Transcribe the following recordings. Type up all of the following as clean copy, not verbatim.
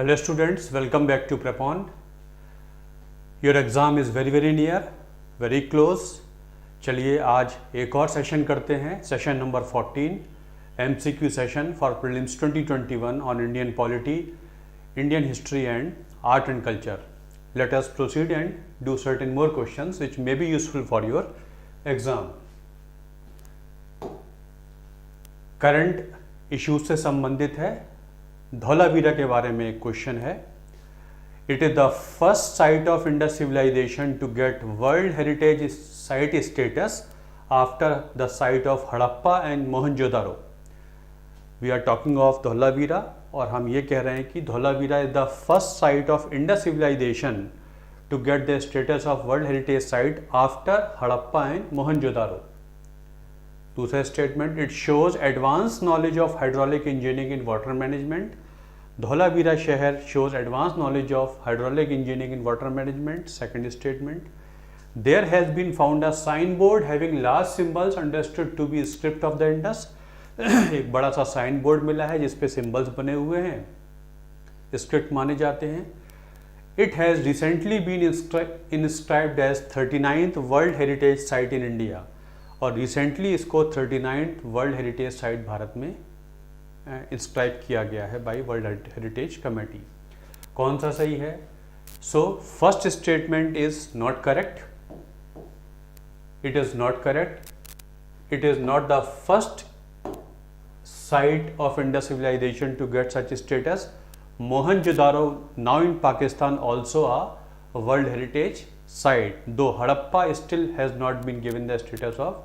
Hello students, welcome back to Prepon. Your exam is very near, very close. चलिए आज एक और session करते हैं, session number 14, MCQ session for prelims 2021 on Indian polity, Indian history and art and culture. Let us proceed and do certain more questions which may be useful for your exam. Current issues से संबंधित है. धौलावीरा के बारे में एक question है. It is the first site of Indus civilisation to get world heritage site status after the site of Harappa and Mohenjodaro. We are talking of Dholavira और हम ये कह रहे हैं कि Dholavira is the first site of Indus civilisation to get the status of world heritage site after Harappa and Mohenjodaro. दूसरा statement, it shows advance knowledge of hydraulic engineering in water management. Dholavira शहर shows advance knowledge of hydraulic engineering in water management. Second statement, there has been found a sign board having large symbols understood to be script of the Indus. एक बड़ा सा sign board मिला है जिसपे symbols बने हुए हैं, स्क्रिप्ट माने जाते हैं. It has recently been inscribed as 39th world heritage site in India. और रिसेंटली इसको 39th world heritage site Bharat में इंस्क्राइब किया गया है बाय वर्ल्ड हेरिटेज कमेटी. कौन सा सही है? So first statement is not correct. It is not correct. It is not the first site of Indus civilization to get such status. Mohenjo-daro now in Pakistan also a world heritage site, though Harappa still has not been given the status of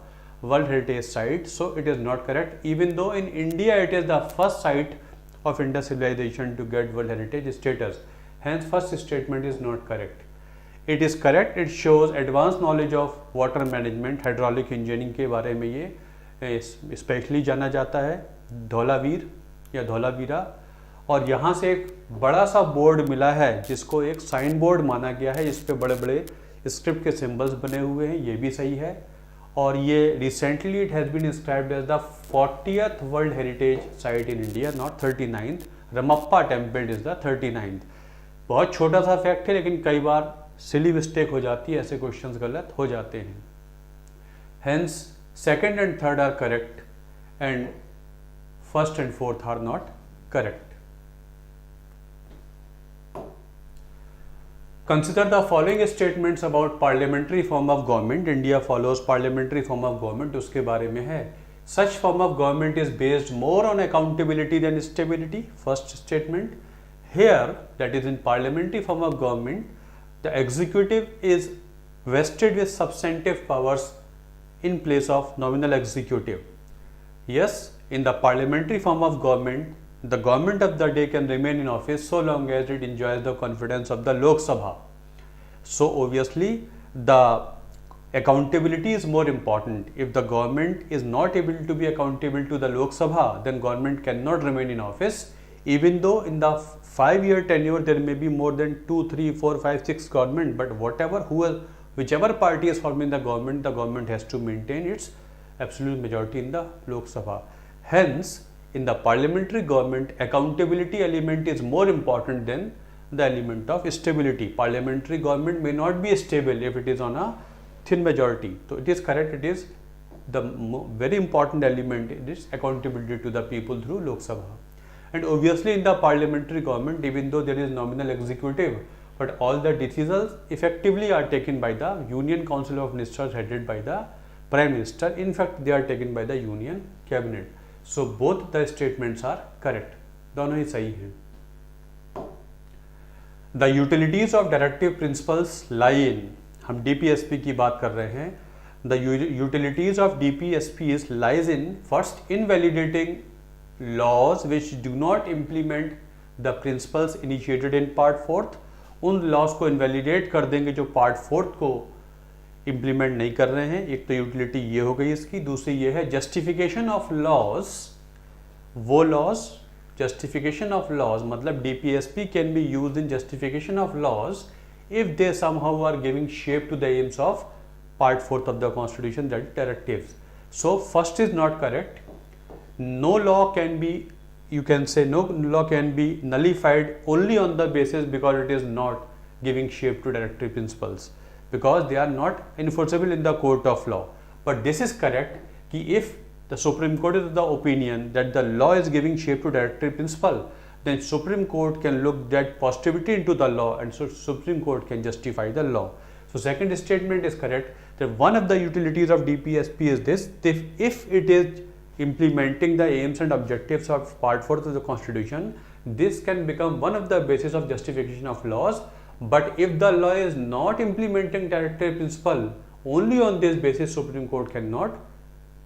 world heritage site, so it is not correct, even though in India it is the first site of Indus civilization to get world heritage status. Hence first statement is not correct. It is correct. It shows advanced knowledge of water management, hydraulic engineering के बारे में ये specially जाना जाता है, धौलावीर या धौलावीरा. और यहाँ से एक बड़ा सा बोर्ड मिला है जिसको एक साइन बोर्ड माना गया है, जिस पे बड़े बड़े स्क्रिप्ट के सिंबल्स बने हुए हैं, ये भी सही है. और ये recently it has been inscribed as the 40th world heritage site in India, not 39th. Ramappa temple is the 39th. बहुत छोटा सा फैक्ट है लेकिन कई बार सिली मिस्टेक हो जाती है, ऐसे क्वेश्चंस गलत हो जाते हैं. Hence second and third are correct and first and fourth are not correct. Consider the following statements about parliamentary form of government. India follows parliamentary form of government. उसके बारे में है. Such form of government is based more on accountability than stability. First statement. Here, that is in parliamentary form of government, the executive is vested with substantive powers in place of nominal executive. Yes, in the parliamentary form of government, the government of the day can remain in office so long as it enjoys the confidence of the Lok Sabha. So obviously the accountability is more important. If the government is not able to be accountable to the Lok Sabha, then government cannot remain in office. Even though in the 5-year tenure there may be more than 2, 3, 4, 5, 6 government, but whichever party is forming the government has to maintain its absolute majority in the Lok Sabha. Hence, in the parliamentary government, accountability element is more important than the element of stability. Parliamentary government may not be stable if it is on a thin majority. So it is correct. It is the very important element. It is accountability to the people through Lok Sabha. And obviously, in the parliamentary government, even though there is nominal executive, but all the decisions effectively are taken by the Union Council of Ministers headed by the Prime Minister. In fact, they are taken by the Union Cabinet. So both the statements are correct. दोनों ही सही हैं. The utilities of directive principles lie in. हम DPSP की बात कर रहे हैं. The utilities of DPSP lies in first invalidating laws which do not implement the principles initiated in Part 4th. उन laws को invalidate कर देंगे जो Part 4th को इम्प्लीमेंट नहीं कर रहे हैं. एक तो यूटिलिटी ये हो गई इसकी. दूसरी ये है जस्टिफिकेशन ऑफ लॉज. वो लॉज, जस्टिफिकेशन ऑफ लॉज मतलब DPSP can be used in justification of laws if they somehow are giving shape to the aims of Part 4th of the Constitution, that directives. So first is not correct. No law can be you can say no law can be nullified only on the basis because it is not giving shape to directory principles, because they are not enforceable in the court of law. But this is correct कि if the Supreme Court is of the opinion that the law is giving shape to directory principle, then Supreme Court can look that positivity into the law, and so Supreme Court can justify the law. So second statement is correct, that one of the utilities of DPSP is this: if it is implementing the aims and objectives of Part 4 of the Constitution, this can become one of the basis of justification of laws. But if the law is not implementing directory principle, only on this basis Supreme Court cannot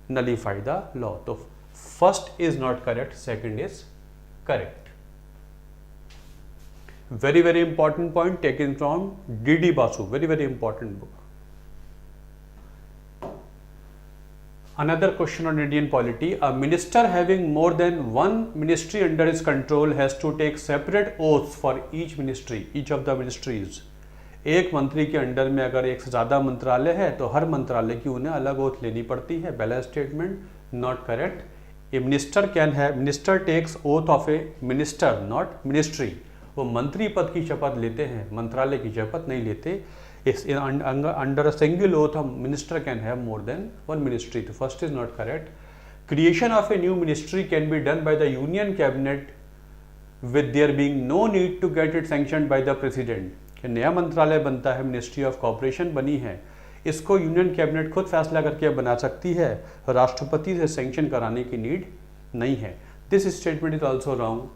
nullify the law. So first is not correct, second is correct. Very, very important point taken from D.D. Basu, very, very important book. Another question on Indian polity: a minister having more than one ministry under his control has to take separate oaths for each ministry, each of the ministries. एक मंत्री के under में अगर एक से ज़्यादा मंत्रालय है तो हर मंत्रालय की उन्हें अलग ओथ लेनी पड़ती है. पहला statement not correct. A minister can have, minister takes oath of a minister not ministry. वो मंत्री पद की शपथ लेते हैं, मंत्रालय की शपथ नहीं लेते. Under a single oath, a minister can have more than one ministry. The first is not correct. Creation of a new ministry can be done by the Union Cabinet with there being no need to get it sanctioned by the President. कि नया मंत्रालय बनता है, ministry of corporation बनी है, इसको union cabinet खुद फैसला करके बना सकती है, राष्ट्रपति से सैंक्शन कराने की नीड नहीं है. This statement is also wrong.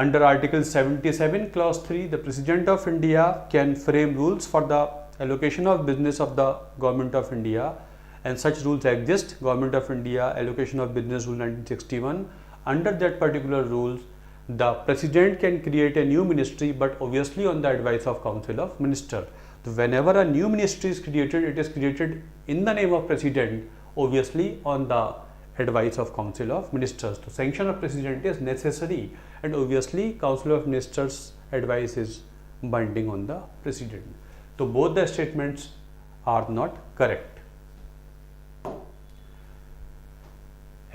Under Article 77, Clause 3, the President of India can frame rules for the allocation of business of the Government of India, and such rules exist. Government of India Allocation of Business Rule 1961. Under that particular rules, the President can create a new ministry, but obviously on the advice of Council of Ministers. So whenever a new ministry is created, it is created in the name of President, obviously on the advice of Council of Ministers. So sanction of President is necessary, and obviously Council of Ministers advice is binding on the President. So both the statements are not correct.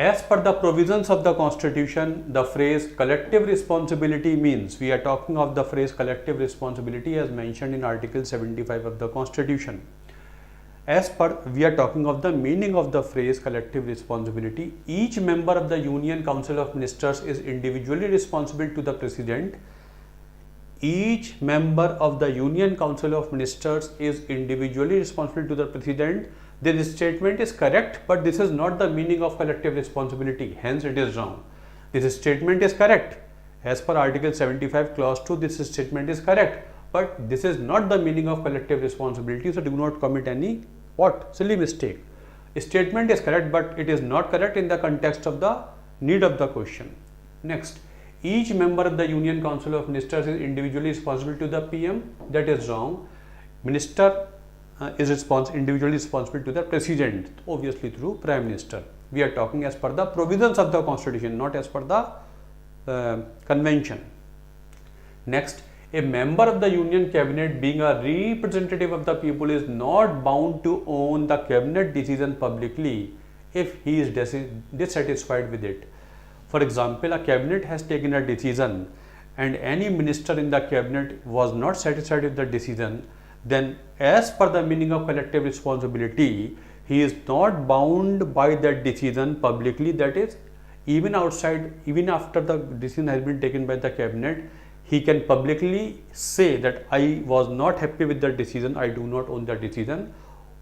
As per the provisions of the Constitution, the phrase collective responsibility means, we are talking of the phrase collective responsibility as mentioned in Article 75 of the Constitution. As per, we are talking of the meaning of the phrase collective responsibility. Each member of the Union Council of Ministers is individually responsible to the President. Each member of the Union Council of Ministers is individually responsible to the President. This statement is correct, but this is not the meaning of collective responsibility, hence it is wrong. This statement is correct. As per Article 75 Clause 2, this statement is correct, but this is not the meaning of collective responsibility, so do not commit any silly mistake. Statement is correct, but it is not correct in the context of the need of the question. Next, each member of the Union Council of Ministers is individually responsible to the PM. That is wrong. Minister is individually responsible to the President, obviously through Prime Minister. We are talking as per the provisions of the Constitution, not as per the convention. Next, a member of the Union Cabinet being a representative of the people is not bound to own the cabinet decision publicly if he is dissatisfied with it. For example, a cabinet has taken a decision and any minister in the cabinet was not satisfied with the decision, then as per the meaning of collective responsibility, he is not bound by that decision publicly. That is, even after the decision has been taken by the cabinet, he can publicly say that I was not happy with the decision, I do not own the decision.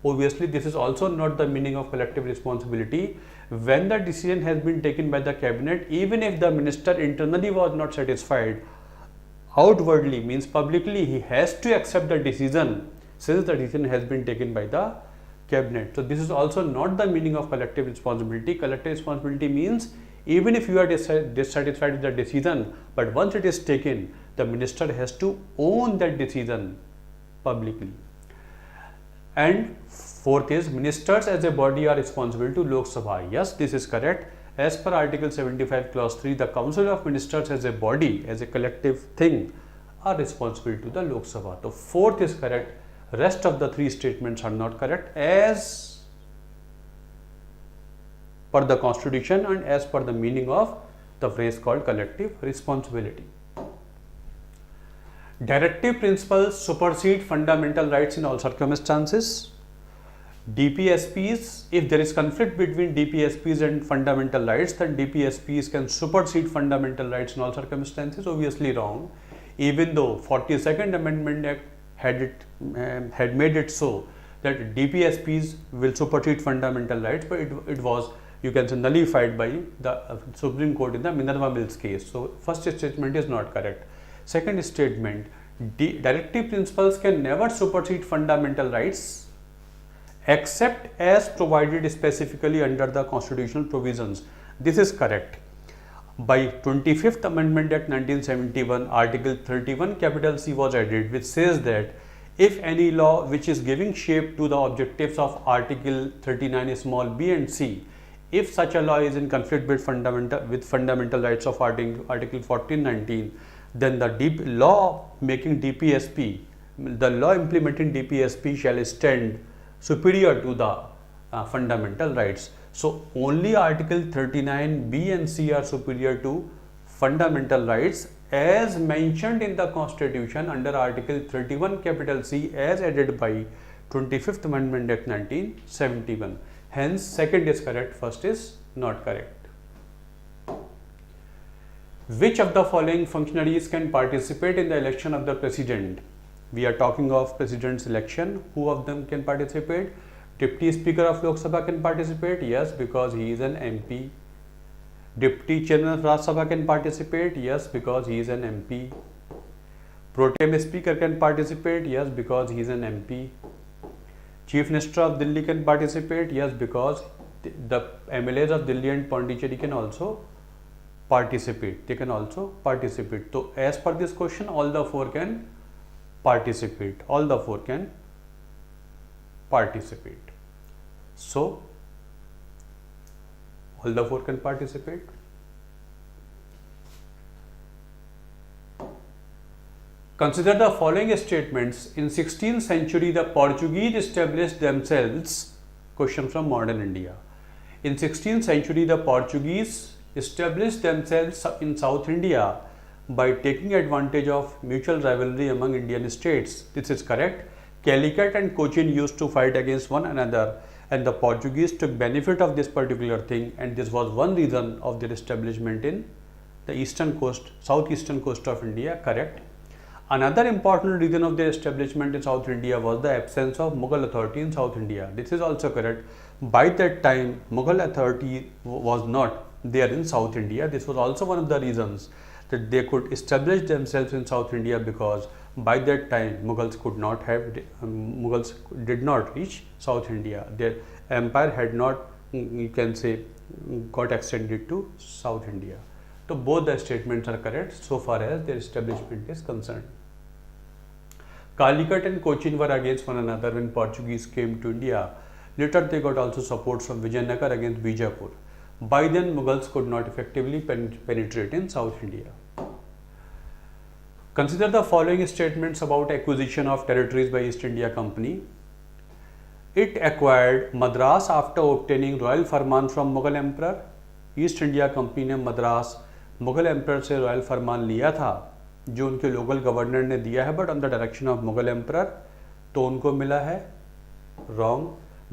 Obviously, this is also not the meaning of collective responsibility. When the decision has been taken by the cabinet, even if the minister internally was not satisfied, outwardly means publicly he has to accept the decision since the decision has been taken by the cabinet. So this is also not the meaning of collective responsibility. Collective responsibility means even if you are dissatisfied with the decision, but once it is taken, the minister has to own that decision publicly. And fourth is, ministers as a body are responsible to Lok Sabha. Yes, this is correct. As per Article 75 Clause 3, the Council of Ministers as a body, as a collective thing, are responsible to the Lok Sabha. So fourth is correct. Rest of the three statements are not correct as per the Constitution and as per the meaning of the phrase called collective responsibility. Directive principles supersede fundamental rights in all circumstances. DPSPs, if there is conflict between DPSPs and fundamental rights, then DPSPs can supersede fundamental rights in all circumstances. Obviously wrong. Even though 42nd Amendment Act had made it so that DPSPs will supersede fundamental rights, but it was, you can say, nullified by the Supreme Court in the Minerva Mills case. So first statement is not correct. Second statement, directive principles can never supersede fundamental rights except as provided specifically under the constitutional provisions. This is correct. By 25th Amendment Act 1971, Article 31 capital C was added, which says that if any law which is giving shape to the objectives of Article 39 small b and c, if such a law is in conflict with fundamental rights of Article 1419, then the law making DPSP, the law implementing DPSP shall stand superior to the fundamental rights. So only Article 39 B and C are superior to fundamental rights as mentioned in the Constitution under Article 31 capital C as added by 25th Amendment Act 1971. Hence second is correct, first is not correct. Which of the following functionaries can participate in the election of the president? We are talking of president's election. Who of them can participate? Deputy Speaker of Lok Sabha can participate, yes, because he is an MP. Deputy Chairman of Rajya Sabha can participate, yes, because he is an MP. Pro Tem Speaker can participate, yes, because he is an MP. Chief Minister of Delhi can participate, yes, because the MLAs of Delhi and Pondicherry can also participate. They can also participate. So as per this question, all the four can participate. All the four can participate. So all the four can participate. Consider the following statements. In 16th century, the Portuguese established themselves. Question from modern India. In 16th century, the Portuguese established themselves in South India by taking advantage of mutual rivalry among Indian states. This is correct. Calicut and Cochin used to fight against one another, and the Portuguese took benefit of this particular thing, and this was one reason of their establishment in the eastern coast, southeastern coast of India. Correct. Another important reason of their establishment in South India was the absence of Mughal authority in South India. This is also correct. By that time, Mughal authority was not there in South India. This was also one of the reasons that they could establish themselves in South India, because by that time Mughals did not reach South India. Their empire had not, you can say, got extended to South India. So both the statements are correct so far as their establishment is concerned. Calicut and Cochin were against one another when Portuguese came to India. Later they got also support from Vijayanagar against Bijapur. By then Mughals could not effectively penetrate in South India. Consider the following statements about acquisition of territories by East India Company. It acquired Madras after obtaining royal Farman from Mughal Emperor. East India Company ने Madras Mughal emperor से royal फरमान लिया था, जो उनके local governor ने दिया है, but on the direction of Mughal emperor, तो उनको मिला है. Wrong.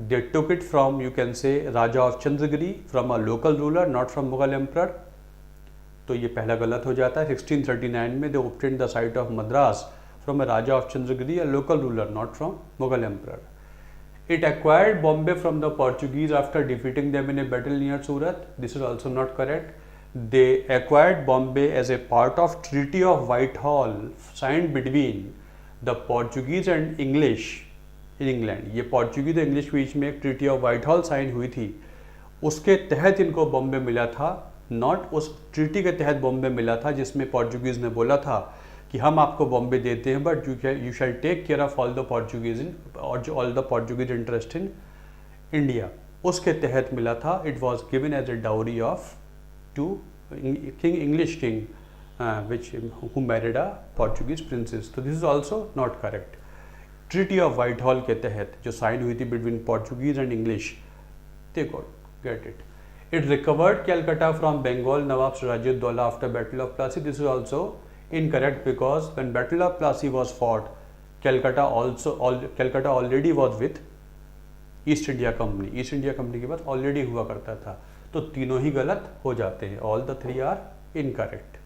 They took it from, you can say, Raja of Chandragiri, from a local ruler, not from Mughal emperor. तो ये पहला गलत हो जाता है. 1639 में दे obtained the site of Madras from a Raja of Chandragiri, a local ruler, not from Mughal emperor. It acquired Bombay from the Portuguese after defeating them in a battle near Surat. This is also not correct. They acquired Bombay as a part of Treaty of Whitehall signed between the Portuguese and English in England. ये Portuguese और English बीच में एक Treaty of Whitehall sign हुई थी, उसके तहत इनको बॉम्बे मिला था. नॉट उस ट्रीटी के तहत बॉम्बे मिला था जिसमें पोर्चुगीज ने बोला था कि हम आपको बॉम्बे देते हैं, but you shall take care of all the Portuguese interest in India. उसके तहत मिला था. It was given as a dowry of to king, English king, which who married a Portuguese princess. तो this is also not correct. Treaty of Whitehall के तहत जो sign हुई थी between Portuguese and English, they got get it. It recovered Calcutta from Bengal Nawab Sirajuddaulah after Battle of Plassey. This is also incorrect because when Battle of Plassey was fought, Calcutta already was with east India company. East India company के पास already हुआ करता था. तो तीनों ही गलत हो जाते हैं. All the three are incorrect.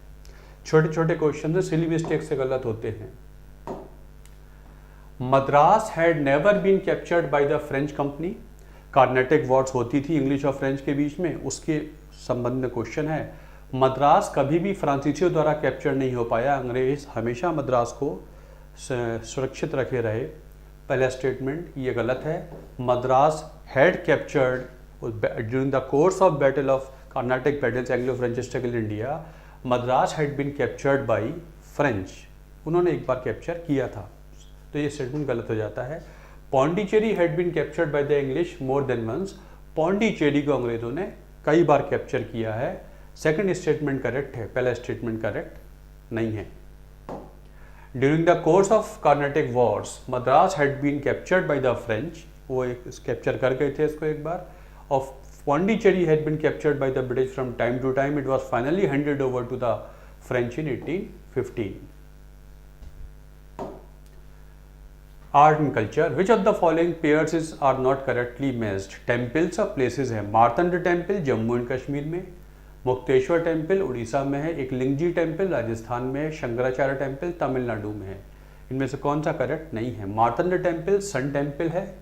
छोटे छोटे क्वेश्चन से सिली मिस्टेक से गलत होते हैं. Madras had never been captured by the French company. Carnatic wars होती थी इंग्लिश और फ्रेंच के बीच में, उसके संबंध में क्वेश्चन है. मद्रास कभी भी फ्रांसीसियों द्वारा कैप्चर नहीं हो पाया. अंग्रेज हमेशा मद्रास को सुरक्षित रखे रहे. पहला स्टेटमेंट ये गलत है. Madras had captured during the course of battle of Carnatic battles Anglo French struggle India. Madras had been captured by French. उन्होंने एक बार कैप्चर किया था, तो ये स्टेटमेंट गलत हो जाता है. Pondicherry had been captured by the English more than once. Pondicherry को अंग्रेजों ने कई बार कैप्चर किया है. सेकंड स्टेटमेंट करेक्ट है, पहला स्टेटमेंट करेक्ट नहीं है. During the course of Carnatic wars Madras had been captured by the French. वो कैप्चर कर गए थे इसको एक बार. Of Pondicherry had been captured by the British from time to time. It was finally handed over to the French in 1815. Art and culture. Which of the following pairs are not correctly matched. Temples of places है. Martand temple Jammu and Kashmir में, Mukteshwar temple Orissa में है, एक लिंगजी temple Rajasthan में है, Shankaracharya temple Tamil Nadu में है. इनमें से कौन सा करेक्ट नहीं है. मार्तंड टेम्पल सन टेम्पल है,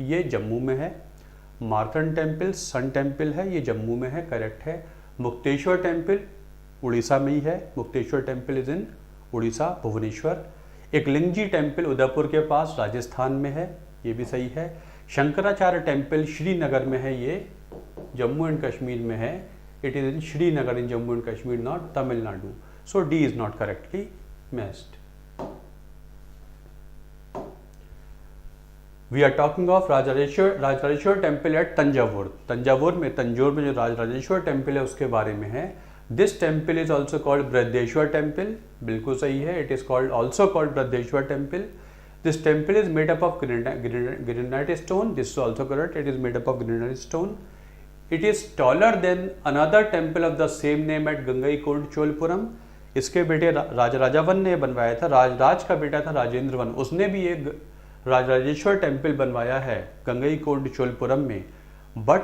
ये जम्मू में है. मार्तंड टेम्पल सन टेम्पल है, ये जम्मू में है, करेक्ट है. मुक्तेश्वर टेम्पल उड़ीसा में ही है. Mukteshwar temple is in Orissa, Bhubaneswar. एक लिंगजी टेम्पल उदयपुर के पास राजस्थान में है, ये भी सही है. शंकराचार्य टेम्पल श्रीनगर में है, ये जम्मू एंड कश्मीर में है. It is in Srinagar in Jammu and Kashmir, not Tamil Nadu. So D is not correctly matched. We are talking of Rajareshwar temple at Tanjavur. Thanjavur में जो राजराजेश्वर टेम्पल है उसके बारे में है. This temple is also called Brideshwar temple. बिल्कुल सही है. It is also called Brideshwar temple. This temple is made up of granite stone. This is also correct. It is made up of granite stone. It is taller than another temple of the same name at Gangaikond Cholpuram. इसके बेटे राजावन ने बनवाया था. राज का बेटा था Rajendra one, उसने भी एक राजराजेश्वर टेम्पल बनवाया है गंगईकोंड चोलपुरम में. But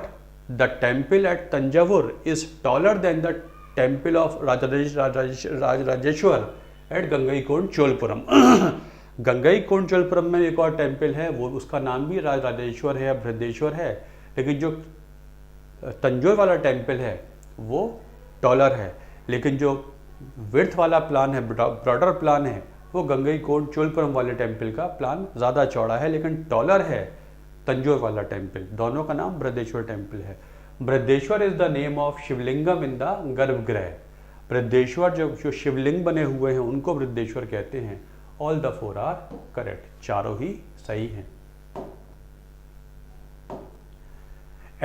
the temple at Thanjavur is taller than the temple of Rajarajeshwara at Gangaikonda Cholapuram. Gangaikonda Cholapuram में एक और टेम्पल है, वो उसका नाम भी राजराजेश्वर है या बृहदेश्वर है, लेकिन जो तंजौर वाला टेम्पल है वो टॉलर है. लेकिन जो विड्थ वाला प्लान है, ब्रॉडर प्लान है, वो गंगईकोंड चोलपुरम वाले टेम्पल का प्लान ज़्यादा चौड़ा है, लेकिन टॉलर है तंजौर वाला टेम्पल. दोनों का नाम बृहदेश्वर टेम्पल है. Brihadeeswara is the name of Shivalingam in the garbhagriha. Brihadeeswara जो शिवलिंग बने हुए हैं उनको बृहदेश्वर कहते हैं. All the four are correct, चारों ही सही हैं.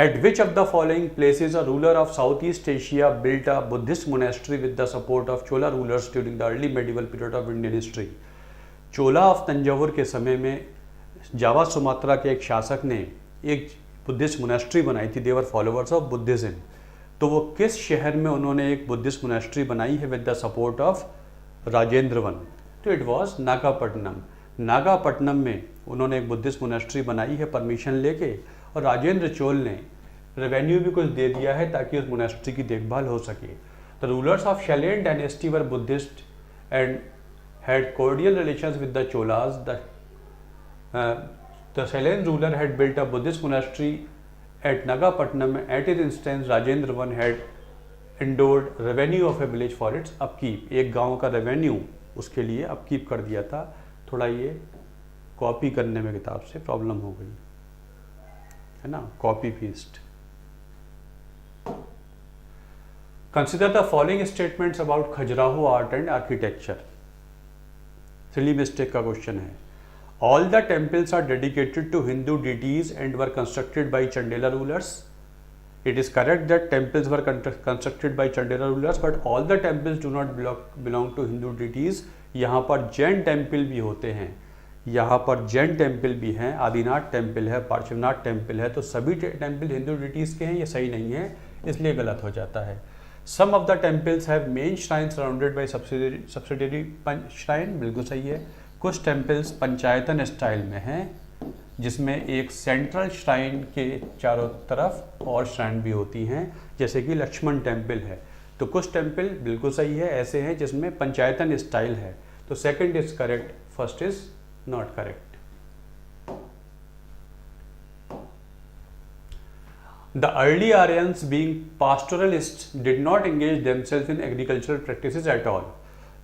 At which of the following places a ruler of Southeast Asia built a Buddhist monastery with the support of Chola rulers during the early medieval period of Indian history? Chola of Thanjavur के समय में Java Sumatra के एक शासक ने एक Buddhist monastery बनाई थी. देवर फॉलोअर्स ऑफ बुद्धिज्म. तो वो किस शहर में उन्होंने एक बुद्धिस्ट मोनास्ट्री बनाई है with the support of Rajendra one? तो इट वॉज नागापट्टनम. नागापट्टनम में उन्होंने एक बुद्धिस्ट मोनास्ट्री बनाई है परमिशन लेके, और राजेंद्र चोल ने रेवेन्यू भी कुछ दे दिया है ताकि उस मोनास्ट्री की देखभाल हो सके. The rulers of Shailendra dynasty were Buddhist and had cordial relations with the Cholas. The Shailendra ruler had built a Buddhist monastery at Nagapattinam. At his instance Rajendra one had endowed revenue of a village for its upkeep. एक गाँव का revenue उसके लिए upkeep कर दिया था. थोड़ा ये कॉपी करने में किताब से प्रॉब्लम हो गई है ना, copy paste. Consider the following statements about Khajuraho art and architecture. Silly mistake का क्वेश्चन है. All the temples are dedicated to Hindu deities and were constructed by Chandela rulers. It is correct that temples were constructed by Chandela rulers, but all the temples do not belong to Hindu deities. यहाँ पर Jain temple भी होते हैं, यहाँ पर Jain temple भी हैं, Adinath temple है, पार्श्वनाथ टेम्पल है. तो सभी टेम्पल हिंदू डिटीज के हैं, ये सही नहीं है. इसलिए गलत हो जाता है। Some of the temples have main shrine surrounded by subsidiary shrine, बिल्कुल सही है। कुछ टेम्पल्स पंचायतन स्टाइल में हैं, जिसमें एक सेंट्रल श्राइन के चारों तरफ और श्राइन भी होती हैं, जैसे कि लक्ष्मण टेम्पल है। तो कुछ टेम्पल बिल्कुल सही है, ऐसे हैं जिसमें पंचायतन स्टाइल है। तो second is correct, first is not correct. The early Aryans, being pastoralists, did not engage themselves in agricultural practices at all.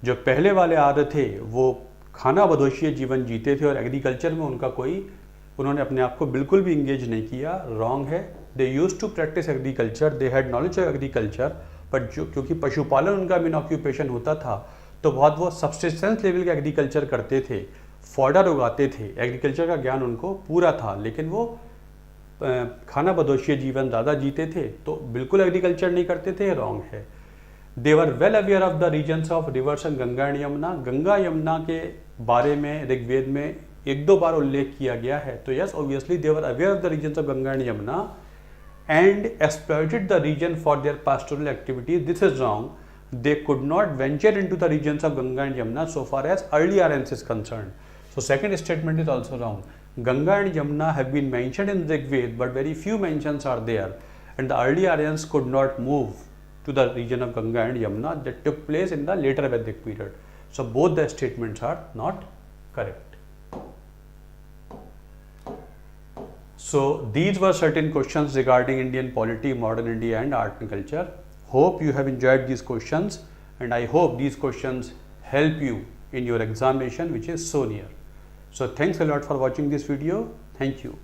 जो पहले वाले आर्य थे वो खाना बदोशीय जीवन जीते थे और एग्रीकल्चर में उन्होंने अपने आप को बिल्कुल भी इंगेज नहीं किया। रॉन्ग है। They use to practise agriculture, they had knowledge of agriculture, but क्योंकि पशुपालन उनका मेन ऑक्यूपेशन होता था तो बहुत वो सब्सिस्टेंस लेवल का एग्रीकल्चर करते थे, फॉडर उगाते थे, एग्रीकल्चर का ज्ञान उनको पूरा था, लेकिन वो खाना बदोशीय जीवन ज़्यादा जीते थे, तो बिल्कुल एग्रीकल्चर नहीं करते थे। रॉन्ग है। They were well aware of the regions of rivers and Ganga and Yamuna, Ganga Yamuna के बारे में ऋग्वेद में एक दो बार उल्लेख किया गया है। तो yes, obviously they were aware of the regions of Ganga and Yamuna and exploited the region for their pastoral activities. This is wrong. They could not venture into the regions of Ganga and Yamuna so far as early Aryans is concerned. So second statement is also wrong. Ganga and Yamuna have been mentioned in Rigved, but very few mentions are there, and the early Aryans could not move to the region of Ganga and Yamuna. That took place in the later Vedic period. So both the statements are not correct. So these were certain questions regarding Indian polity, modern India and art and culture. Hope you have enjoyed these questions, and I hope these questions help you in your examination, which is so near. So thanks a lot for watching this video. Thank you.